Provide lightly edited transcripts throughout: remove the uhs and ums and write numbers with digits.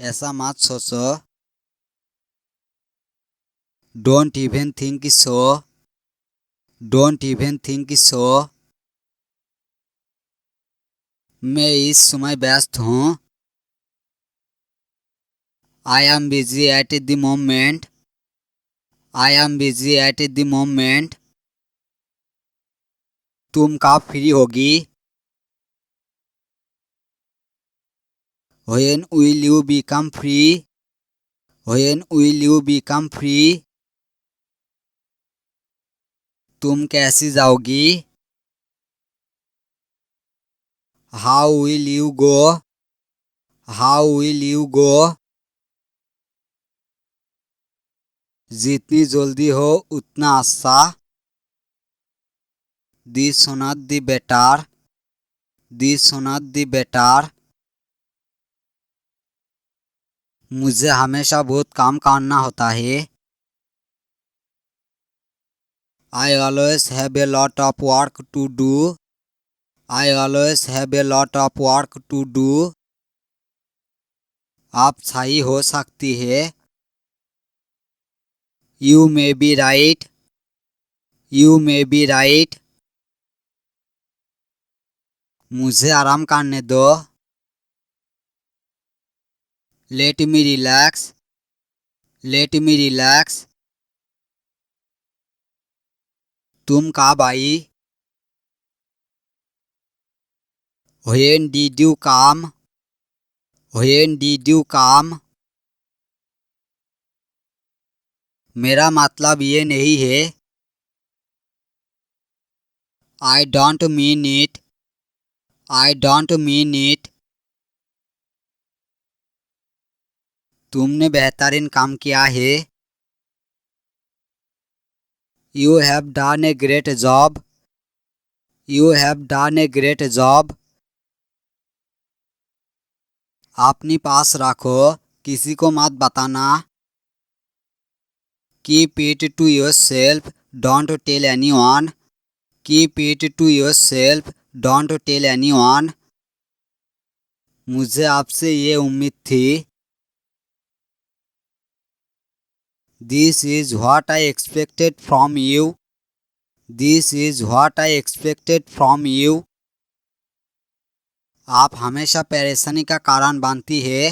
ऐसा मत सोचो। Don't even think so. Don't even think so. मैं इस समय व्यस्त हूँ। I am busy at the moment. I am busy at the moment. तुम कब फ्री होगी? When will you become free? When will you become free? तुम कैसे जाओगी? How will you go? How will you go? जितनी जल्दी हो उतना अच्छा। दी सोनत दी बेटार। दी सोनत दी बेटार। मुझे हमेशा बहुत काम करना होता है। I always have a lot of work to do. I always have a lot of work to do. आप सही हो सकती है। You may be right. You may be right. मुझे आराम करने दो। Let me relax. Let me relax. तुम कब आई? When did you come? When did you come? मेरा मतलब ये नहीं है। I don't mean it. I don't mean it. तुमने बेहतरीन काम किया है। You have done a great job. You have done a great job. अपनी पास रखो, किसी को मत बताना। Keep it to yourself. Don't tell anyone. Keep it to yourself. Don't tell anyone. मुझे आपसे ये उम्मीद थी। This is what I expected from you. This is what I expected from you. आप हमेशा परेशानी का कारण बनती है।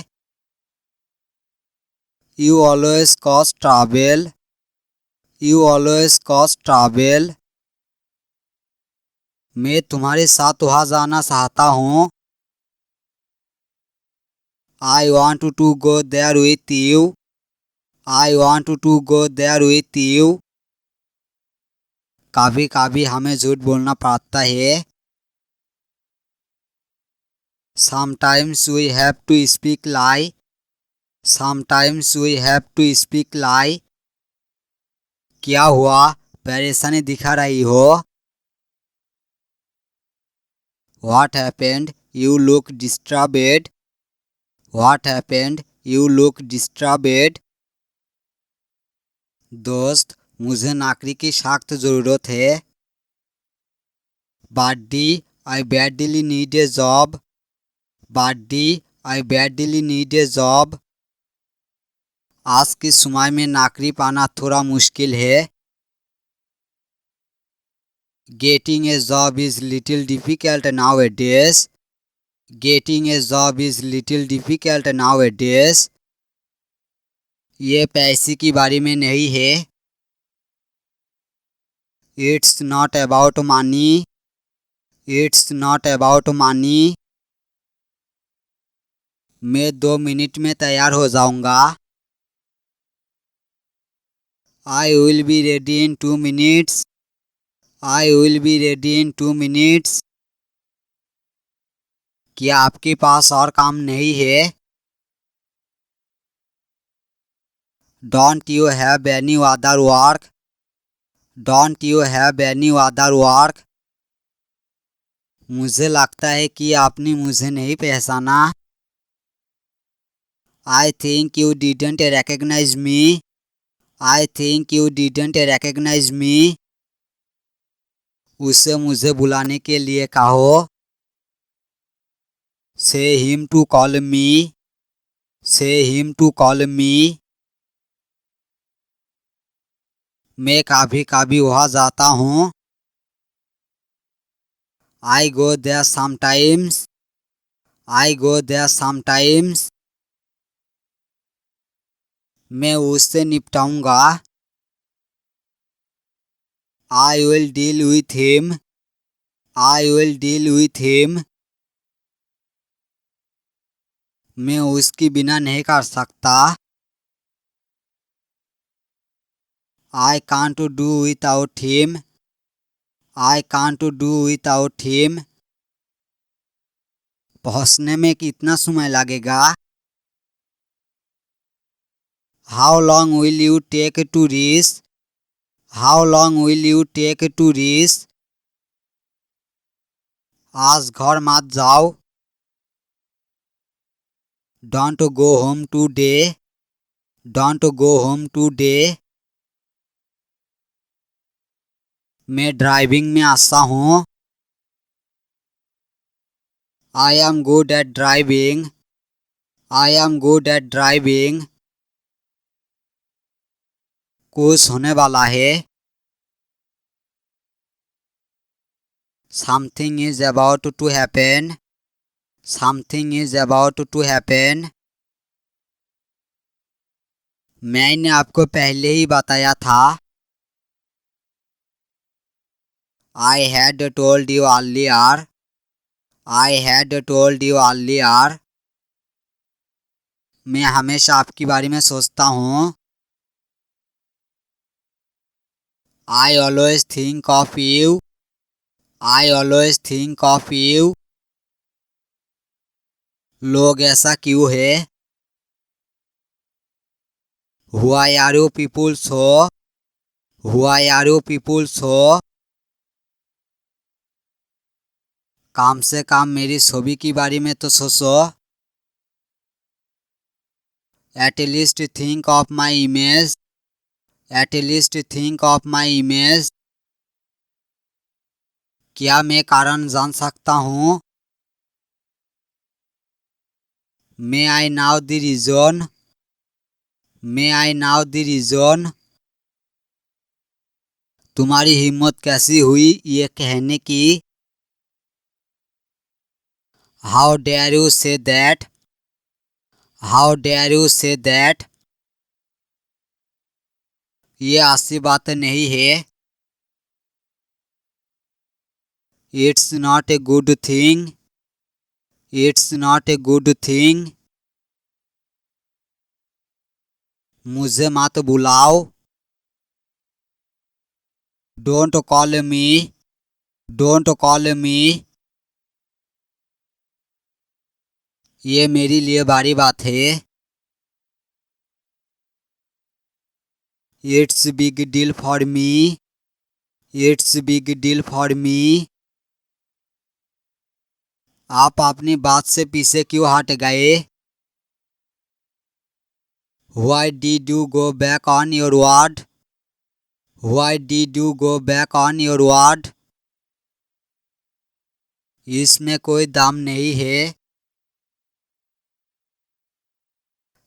You always cause trouble. You always cause trouble. मैं तुम्हारे साथ वहाँ जाना चाहता हूँ। I want to go there with you. I want to go there with you. कभी कभी हमें झूठ बोलना पड़ता है। Sometimes we have to speak lie. Sometimes we have to speak lie. क्या हुआ? परेशानी दिखा रही हो। What happened? You look disturbed. What happened? You look disturbed. दोस्त, मुझे नौकरी की सख्त ज़रूरत है। Buddy, I badly need a job. Buddy, I badly need a job. आज के समय में नौकरी पाना थोड़ा मुश्किल है। Getting a job is little difficult nowadays. Getting a job is little difficult nowadays. ये पैसे के बारे में नहीं है। It's not about money. It's not about money. मैं 2 मिनट में तैयार हो जाऊंगा। I will be ready in 2 minutes. I will be ready in 2 minutes. क्या आपके पास और काम नहीं है? Don't you have any other work? Don't you have any other work? मुझे लगता है कि आपने मुझे नहीं पहचाना। I think you didn't recognise me. I think you didn't recognise me. उसे मुझे बुलाने के लिए कहो। Say him to call me. Say him to call me. मैं कभी कभी वहाँ जाता हूँ. I go there sometimes. I go there sometimes. मैं उससे निपटाऊंगा. I will deal with him. I will deal with him. मैं उसके बिना नहीं कर सकता. I can't do without him. I can't do without him. पहुंचने में कितना समय लगेगा? How long will you take to reach? How long will you take to reach? आज घर मत जाओ. Don't go home today. Don't go home today. मैं ड्राइविंग में अच्छा हूँ. I am good at driving. I am good at driving. कुछ होने वाला है. Something is about to happen. Something is about to happen. मैंने आपको पहले ही बताया था. I had told you earlier. I had told you earlier. मैं हमेशा आपके बारे में सोचता हूँ. I always think of you. I always think of you. लोग ऐसा क्यों है? Why are you people so? Why are you people so? काम से काम मेरी छवि के बारे में तो सोचो. At least think of my image. At least think of my image. क्या मैं कारण जान सकता हूँ? May I know the reason? May I know the reason? तुम्हारी हिम्मत कैसी हुई ये कहने की? How dare you say that? How dare you say that? ये अच्छी बात नहीं है. It's not a good thing. It's not a good thing. मुझे मत बुलाओ. Don't call me. Don't call me. ये मेरे लिए भारी बात है. It's big deal for me. It's big deal for me. आप अपनी बात से पीछे क्यों हट गए? Why did you go back on your word? Why did you go back on your word? इसमें कोई दाम नहीं है.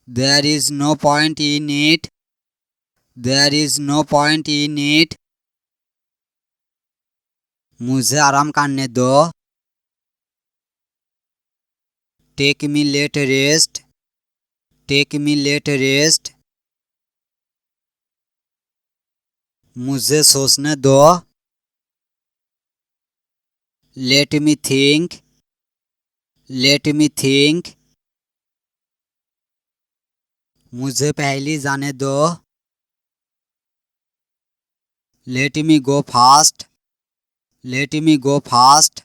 There is no point in it. There is no point in it. मुझे आराम करने दो. Take me let rest. Take me let rest. मुझे सोचने दो. Let me think. Let me think. मुझे पहले जाने दो. Let me go fast. Let me go fast.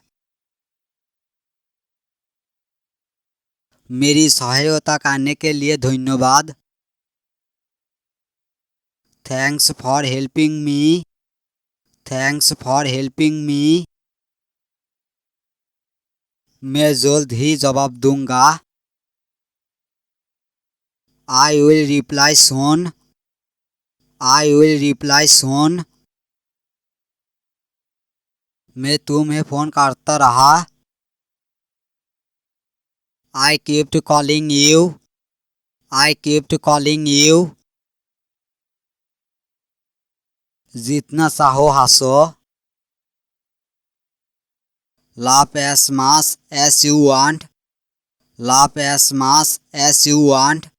मेरी सहायता करने के लिए धन्यवाद. Thanks for helping me. Thanks for helping me. मैं जल्द ही जवाब दूंगा. I will reply soon. I will reply soon. मैं तुम्हें फोन करता रहा. I kept calling you. I kept calling you. जितना चाहो हंसो. Laugh as much as you want. Laugh as much as you want.